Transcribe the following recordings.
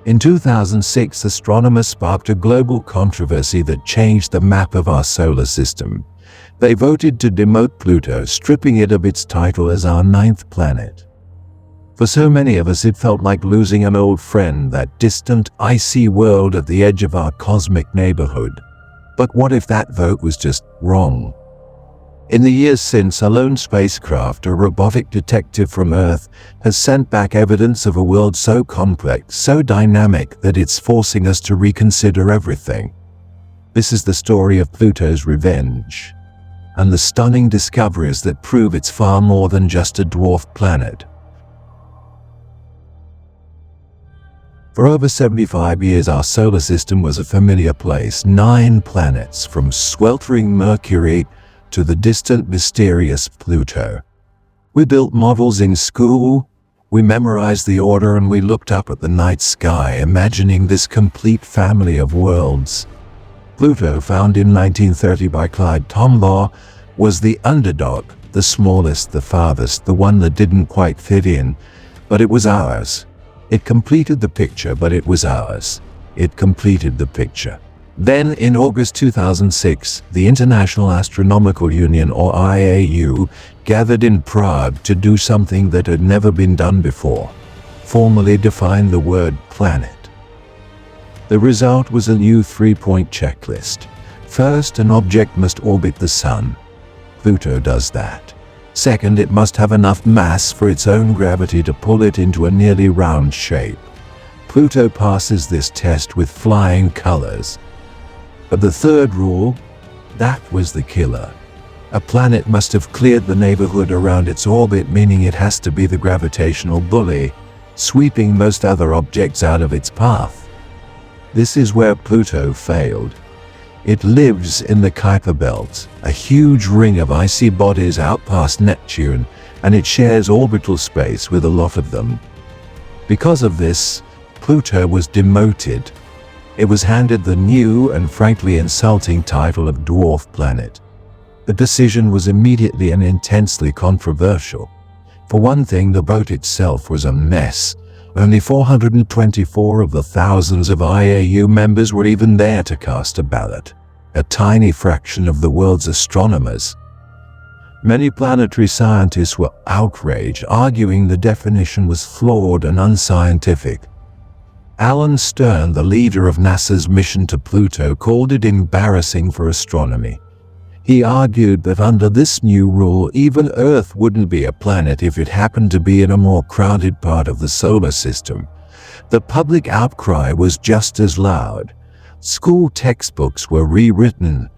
In 2006, astronomers sparked a global controversy that changed the map of our solar system. They voted to demote Pluto, stripping it of its title as our 9th planet. For so many of us, it felt like losing an old friend, that distant, icy world at the edge of our cosmic neighborhood. But what if that vote was just wrong? In the years since, a lone spacecraft, a robotic detective from Earth, has sent back evidence of a world so complex, so dynamic, that it's forcing us to reconsider everything. This is the story of Pluto's revenge, and the stunning discoveries that prove it's far more than just a dwarf planet. For over 75 years, our solar system was a familiar place. 9 planets, from sweltering Mercury to the distant, mysterious Pluto. We built models in school, we memorized the order, and we looked up at the night sky, imagining this complete family of worlds. Pluto, found in 1930 by Clyde Tombaugh, was the underdog, the smallest, the farthest, the one that didn't quite fit in, but it was ours. It completed the picture, but it was ours. It completed the picture. Then, in August 2006, the International Astronomical Union, or IAU, gathered in Prague to do something that had never been done before: formally define the word planet. The result was a new 3-point checklist. First, an object must orbit the Sun. Pluto does that. Second, it must have enough mass for its own gravity to pull it into a nearly round shape. Pluto passes this test with flying colors. But the third rule, that was the killer. A planet must have cleared the neighborhood around its orbit, meaning it has to be the gravitational bully, sweeping most other objects out of its path. This is where Pluto failed. It lives in the Kuiper Belt, a huge ring of icy bodies out past Neptune, and it shares orbital space with a lot of them. Because of this, Pluto was demoted. It was handed the new and frankly insulting title of dwarf planet. The decision was immediately and intensely controversial. For one thing, the vote itself was a mess. Only 424 of the thousands of IAU members were even there to cast a ballot, a tiny fraction of the world's astronomers. Many planetary scientists were outraged, arguing the definition was flawed and unscientific. Alan Stern, the leader of NASA's mission to Pluto, called it embarrassing for astronomy. He argued that under this new rule, even Earth wouldn't be a planet if it happened to be in a more crowded part of the solar system. The public outcry was just as loud. School textbooks were rewritten,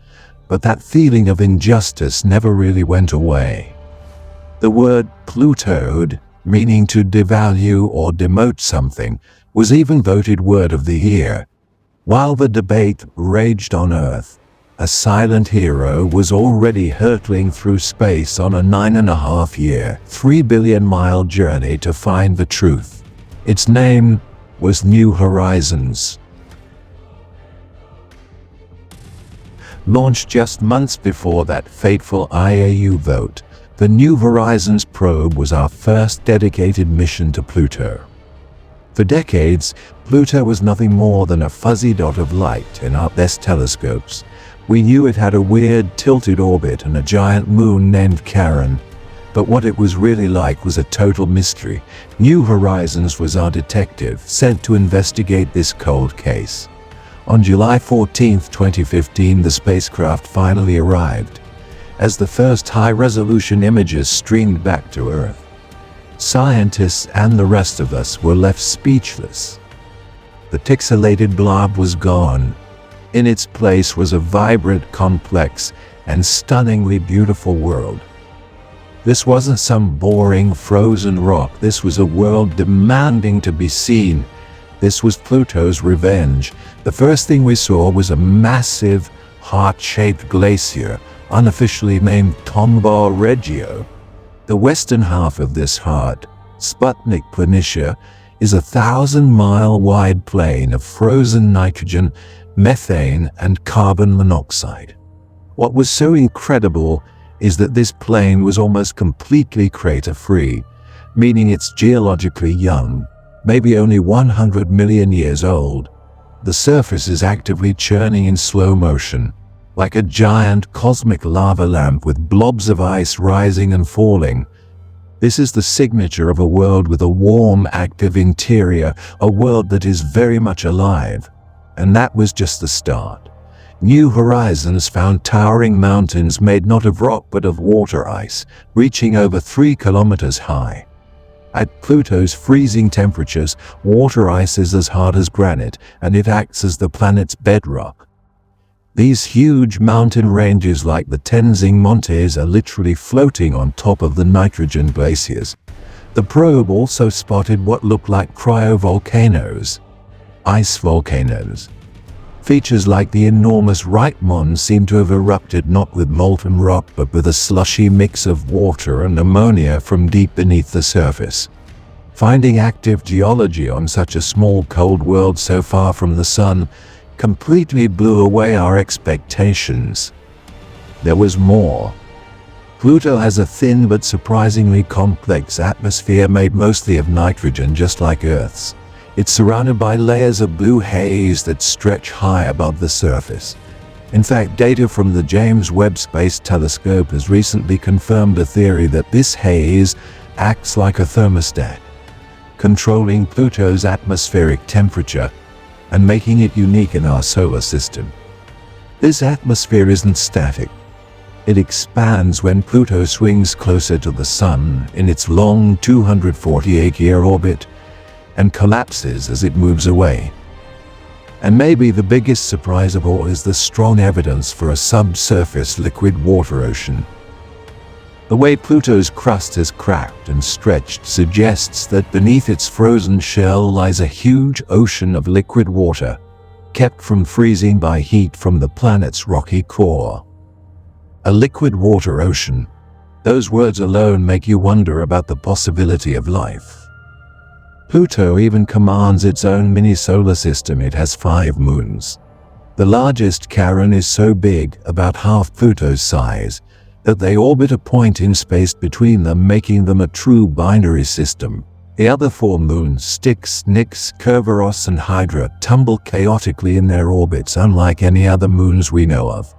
but that feeling of injustice never really went away. The word Plutoed, meaning to devalue or demote something, was even voted Word of the Year. While the debate raged on Earth, a silent hero was already hurtling through space on a 9.5-year, 3-billion-mile journey to find the truth. Its name was New Horizons. Launched just months before that fateful IAU vote, the New Horizons probe was our first dedicated mission to Pluto. For decades, Pluto was nothing more than a fuzzy dot of light in our best telescopes. We knew it had a weird, tilted orbit and a giant moon named Charon, but what it was really like was a total mystery. New Horizons was our detective, sent to investigate this cold case. On July 14, 2015, the spacecraft finally arrived. As the first high-resolution images streamed back to Earth, scientists and the rest of us were left speechless. The pixelated blob was gone. In its place was a vibrant, complex, and stunningly beautiful world. This wasn't some boring, frozen rock. This was a world demanding to be seen. This was Pluto's revenge. The first thing we saw was a massive, heart-shaped glacier, unofficially named Tombaugh Regio. The western half of this heart, Sputnik Planitia, is a 1,000-mile wide plain of frozen nitrogen, methane, and carbon monoxide. What was so incredible is that this plain was almost completely crater-free, meaning it's geologically young. maybe only 100 million years old. The surface is actively churning in slow motion, like a giant cosmic lava lamp with blobs of ice rising and falling. This is the signature of a world with a warm, active interior, a world that is very much alive. And that was just the start. New Horizons found towering mountains made not of rock but of water ice, reaching over 3 kilometers high. At Pluto's freezing temperatures, water ice is as hard as granite, and it acts as the planet's bedrock. These huge mountain ranges like the Tenzing Montes are literally floating on top of the nitrogen glaciers. The probe also spotted what looked like cryovolcanoes, ice volcanoes. Features like the enormous Reitmond seem to have erupted not with molten rock but with a slushy mix of water and ammonia from deep beneath the surface. Finding active geology on such a small cold world so far from the sun completely blew away our expectations. There was more. Pluto has a thin but surprisingly complex atmosphere made mostly of nitrogen, just like Earth's. It's surrounded by layers of blue haze that stretch high above the surface. In fact, data from the James Webb Space Telescope has recently confirmed a theory that this haze acts like a thermostat, controlling Pluto's atmospheric temperature and making it unique in our solar system. This atmosphere isn't static. It expands when Pluto swings closer to the Sun in its long 248-year orbit, and collapses as it moves away. And maybe the biggest surprise of all is the strong evidence for a subsurface liquid water ocean. The way Pluto's crust has cracked and stretched suggests that beneath its frozen shell lies a huge ocean of liquid water, kept from freezing by heat from the planet's rocky core. A liquid water ocean. Those words alone make you wonder about the possibility of life. Pluto even commands its own mini-solar system. It has 5 moons. The largest, Charon, is so big, about half Pluto's size, that they orbit a point in space between them, making them a true binary system. The other 4 moons, Styx, Nix, Kerberos, and Hydra, tumble chaotically in their orbits, unlike any other moons we know of.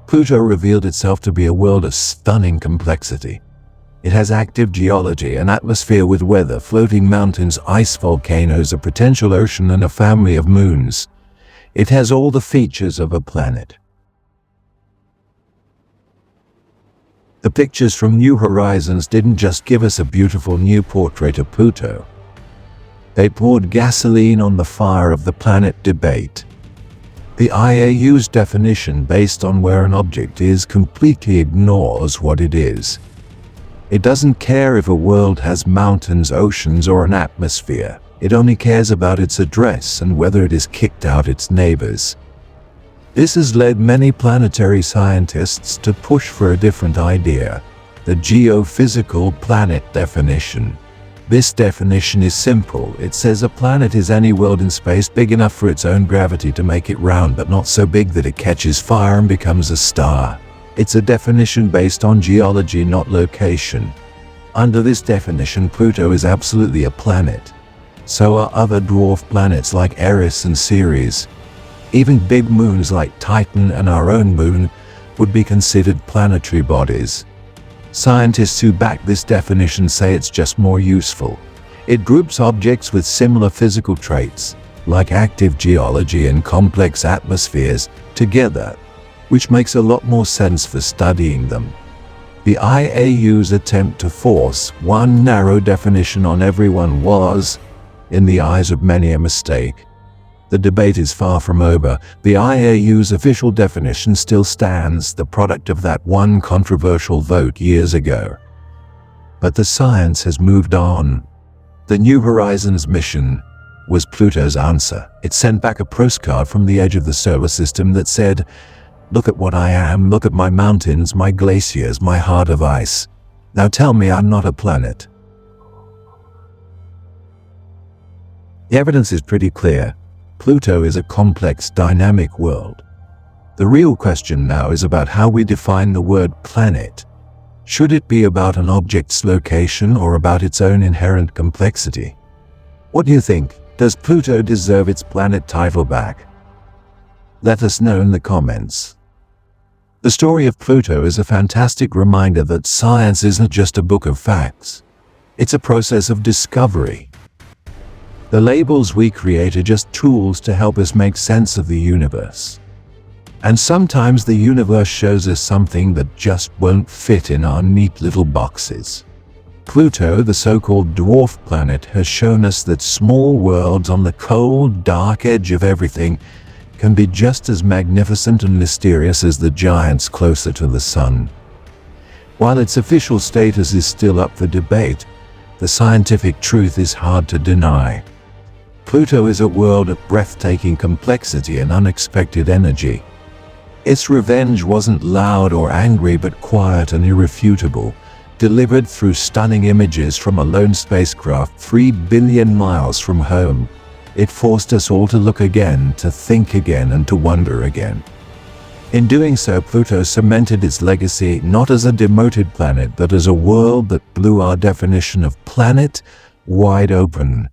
Pluto revealed itself to be a world of stunning complexity. It has active geology, an atmosphere with weather, floating mountains, ice volcanoes, a potential ocean, and a family of moons. It has all the features of a planet. The pictures from New Horizons didn't just give us a beautiful new portrait of Pluto. They poured gasoline on the fire of the planet debate. The IAU's definition based on where an object is completely ignores what it is. It doesn't care if a world has mountains, oceans, or an atmosphere. It only cares about its address and whether it has kicked out its neighbors. This has led many planetary scientists to push for a different idea, the geophysical planet definition. This definition is simple. It says a planet is any world in space big enough for its own gravity to make it round, but not so big that it catches fire and becomes a star. It's a definition based on geology, not location. Under this definition, Pluto is absolutely a planet. So are other dwarf planets like Eris and Ceres. Even big moons like Titan and our own moon would be considered planetary bodies. Scientists who back this definition say it's just more useful. It groups objects with similar physical traits, like active geology and complex atmospheres, together, which makes a lot more sense for studying them. The IAU's attempt to force one narrow definition on everyone was, in the eyes of many, a mistake. The debate is far from over. The IAU's official definition still stands, the product of that one controversial vote years ago. But the science has moved on. The New Horizons mission was Pluto's answer. It sent back a postcard from the edge of the solar system that said, "Look at what I am, look at my mountains, my glaciers, my heart of ice. Now tell me I'm not a planet." The evidence is pretty clear. Pluto is a complex, dynamic world. The real question now is about how we define the word planet. Should it be about an object's location or about its own inherent complexity? What do you think? Does Pluto deserve its planet title back? Let us know in the comments. The story of Pluto is a fantastic reminder that science isn't just a book of facts. It's a process of discovery. The labels we create are just tools to help us make sense of the universe. And sometimes the universe shows us something that just won't fit in our neat little boxes. Pluto, the so-called dwarf planet, has shown us that small worlds on the cold, dark edge of everything can be just as magnificent and mysterious as the giants closer to the sun. While its official status is still up for debate, the scientific truth is hard to deny. Pluto is a world of breathtaking complexity and unexpected energy. Its revenge wasn't loud or angry but quiet and irrefutable, delivered through stunning images from a lone spacecraft 3 billion miles from home. It forced us all to look again, to think again, and to wonder again. In doing so, Pluto cemented its legacy not as a demoted planet but as a world that blew our definition of planet wide open.